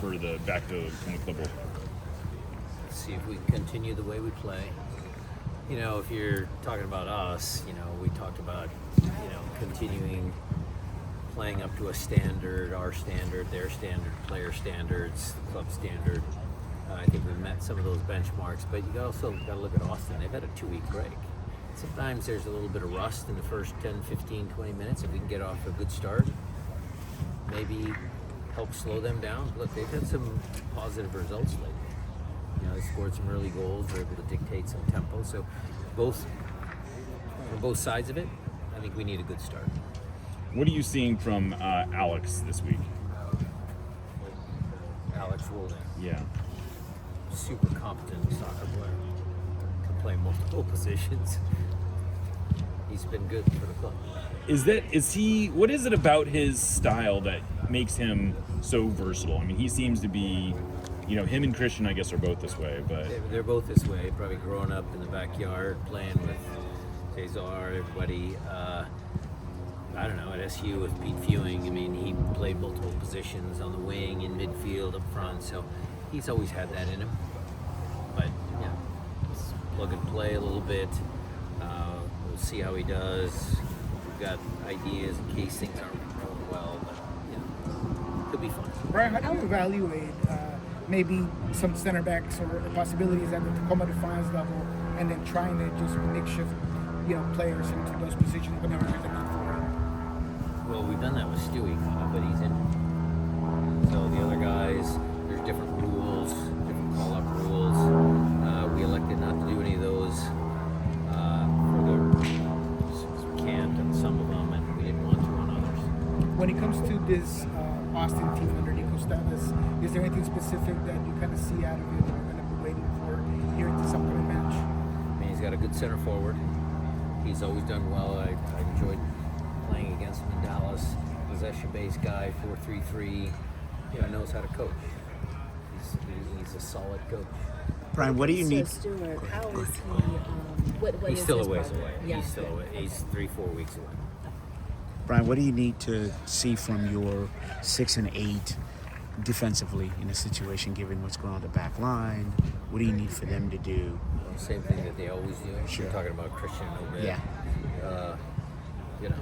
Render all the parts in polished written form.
for the back to come with Clipboard? Let's see if we continue the way we play. You know, if you're talking about us, you know, we talked about, you know, continuing playing up to a standard, our standard, their standard, player standards, club standard. I think we met some of those benchmarks, but you also got to look at Austin. They've had a 2-week break. Sometimes there's a little bit of rust in the first 10, 15, 20 minutes. If we can get off a good start, maybe help slow them down. Look, they've had some positive results lately. You know, they scored some early goals. They're able to dictate some tempo. So from both sides of it, I think we need a good start. What are you seeing from Alex this week? Alex Roldan. Yeah. Super competent soccer player. Can play multiple positions. He's been good for the club. What is it about his style that makes him so versatile? I mean, he seems to be, you know, him and Christian, I guess, are both this way, but they're both this way. Probably growing up in the backyard, playing with Cesar, everybody. I don't know, at SU with Pete Fewing, I mean, he played multiple positions on the wing, in midfield, up front, so he's always had that in him. But, yeah, let's plug and play a little bit. We'll see how he does. We've got ideas in case things aren't going well, but, you know, it'll be fun. Brian, how do you evaluate maybe some center backs or possibilities at the Tacoma Defiance level and then trying to just makeshift, you know, players into those positions whenever there's a need for it? Well, we've done that with Stewie, but he's in. So the other guys, there's different rules, different call-up rules. We elected not to do any of those we can't on some of them, and we didn't want to on others. When it comes to this Austin team under Nico Stavis, is there anything specific that you kind of see out of it that you're going to be waiting for here at this upcoming match? I mean, he's got a good center forward. He's always done well. I enjoyed playing against him in Dallas. Possession-based guy, 4-3-3. You know, knows how to coach. He's a solid coach. Brian, what do you need? So Stuart, how is he? What He's is still his a ways progress? away. Yeah. He's still away. He's 3-4 weeks away. Brian, what do you need to see from your 6 and 8 defensively in a situation given what's going on the back line? What do you need for them to do? Well, same thing that they always do. Sure. We're talking about Christian Obed. Yeah. You know,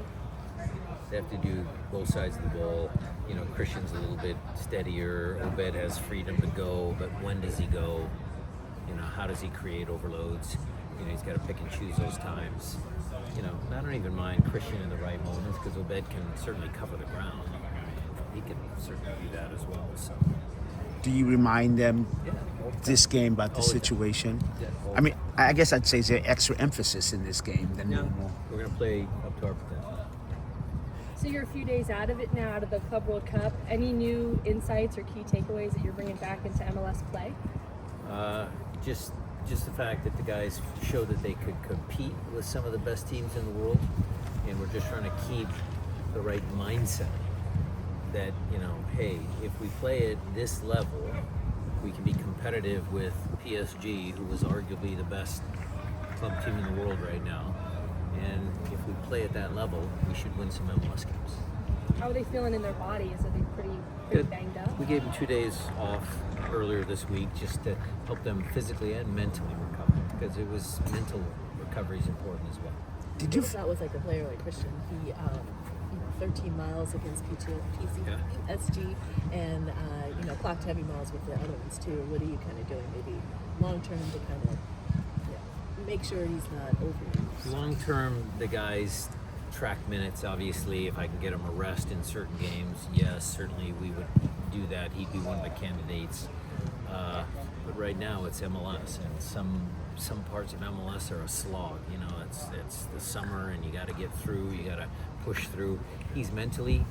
they have to do both sides of the ball. You know, Christian's a little bit steadier. Obed has freedom to go, but when does he go? You know, how does he create overloads? You know, he's got to pick and choose those times. You know, I don't even mind Christian in the right moments because Obed can certainly cover the ground. He can certainly do that as well. So, Do you remind them all the this time. game about the All the time. situation? Yeah, all I mean, I guess I'd say is there extra emphasis in this game than Yeah, normal? we're going to play up to our potential. So you're a few days out of it now, out of the Club World Cup. Any new insights or key takeaways that you're bringing back into MLS play? Just the fact that the guys showed that they could compete with some of the best teams in the world, and we're just trying to keep the right mindset that, you know, hey, if we play at this level, we can be competitive with PSG, who was arguably the best club team in the world right now. And if we play at that level, we should win some MLS games. How are they feeling in their bodies? Are they pretty Good. banged up? We gave them 2 days off earlier this week just to help them physically and mentally recover, because it was mental recovery is important as well. Did you? What about with like a player like Christian? He, 13 miles against PSG, and clocked heavy miles with the other ones too. What are you kind of doing, maybe long term, to kind of make sure he's not overused? Long term, the guys track minutes. Obviously, if I can get him a rest in certain games, yes, certainly we would do that. He'd be one of the candidates. But right now, it's MLS, and some parts of MLS are a slog. You know, it's the summer, and you got to get through. You got to push through. He's mentally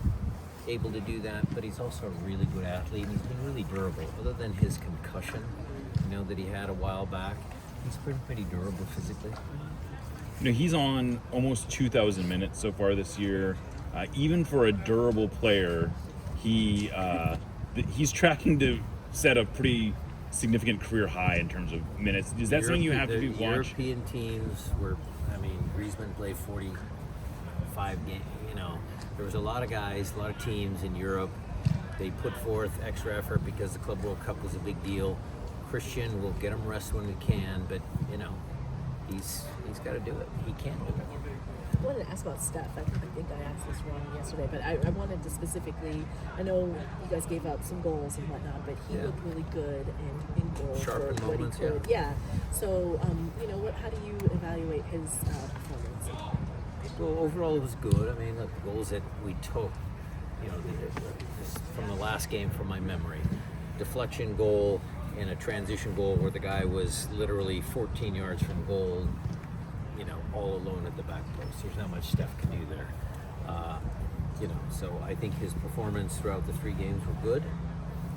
able to do that, but he's also a really good athlete, and he's been really durable. Other than his concussion, that he had a while back, he's been pretty durable physically. He's on almost 2,000 minutes so far this year. Even for a durable player, he's tracking to set a pretty significant career high in terms of minutes. Is that something you have to watch? European teams were, Griezmann played 45 games. There was a lot of guys, a lot of teams in Europe they put forth extra effort because the Club World Cup was a big deal. Christian will get him rest when we can, but he's got to do it. He can do it. I wanted to ask about Steph. I think I asked this wrong yesterday, but I wanted to specifically. I know you guys gave up some goals and whatnot, but he looked really good in goals. Sharp in for what he moments, could. Yeah. So, how do you evaluate his performance? Well, overall it was good. I mean, the goals that we took, just from the last game from my memory, deflection goal and a transition goal where the guy was literally 14 yards from goal, all alone at the back post. There's not much Steph can do there. So I think his performance throughout the 3 games were good,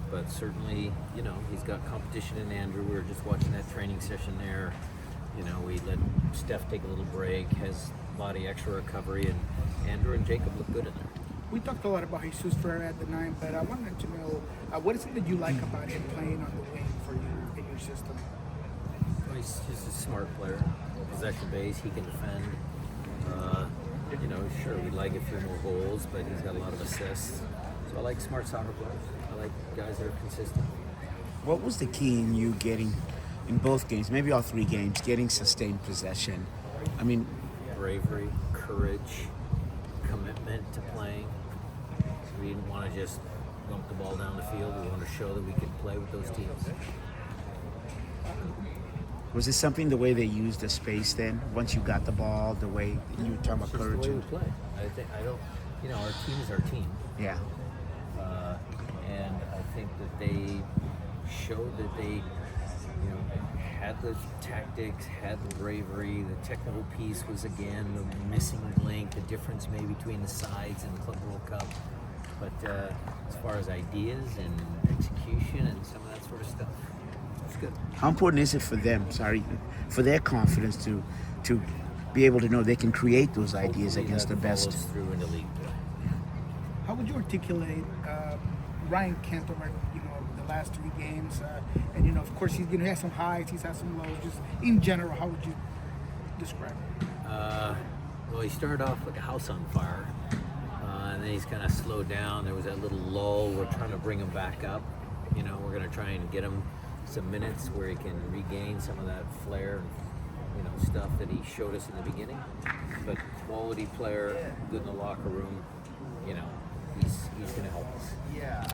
but certainly, he's got competition in Andrew. We were just watching that training session there. We let Steph take a little break, has body extra recovery, and Andrew and Jacob look good in there. We talked a lot about Jesus Ferreira at the 9, but I wanted to know what is it that you like about him playing on the wing for you in your system? He's just a smart player, possession base. He can defend. Sure, we'd like a few more goals, but he's got a lot of assists. So I like smart soccer players. I like guys that are consistent. What was the key in you getting, in both games, maybe all 3 games, getting sustained possession? I mean, Bravery, courage, commitment to playing. We didn't want to just dump the ball down the field. We wanted to show that we could play with those teams. was it something the way they used the space then? Once you got the ball, the way you were talking about It's just courage? the way we And, play. Our team is our team. yeah. And I think that they showed that they, had the tactics, had the bravery. The technical piece was again the missing link, the difference maybe between the sides in the Club World Cup. But as far as ideas and execution and some of that sort of stuff, it's good. How important is it for them, for their confidence to be able to know they can create those ideas Hopefully against the that best? follows through into league play. How would you articulate Ryan Kent over the last 3 games? And of course, he has some highs, he's had some lows. Just in general, how would you describe it? Well, he started off like a house on fire, and then he's kind of slowed down. There was that little lull. We're trying to bring him back up. We're going to try and get him some minutes where he can regain some of that flair, stuff that he showed us in the beginning. But quality player, good in the locker room. He's going to help us.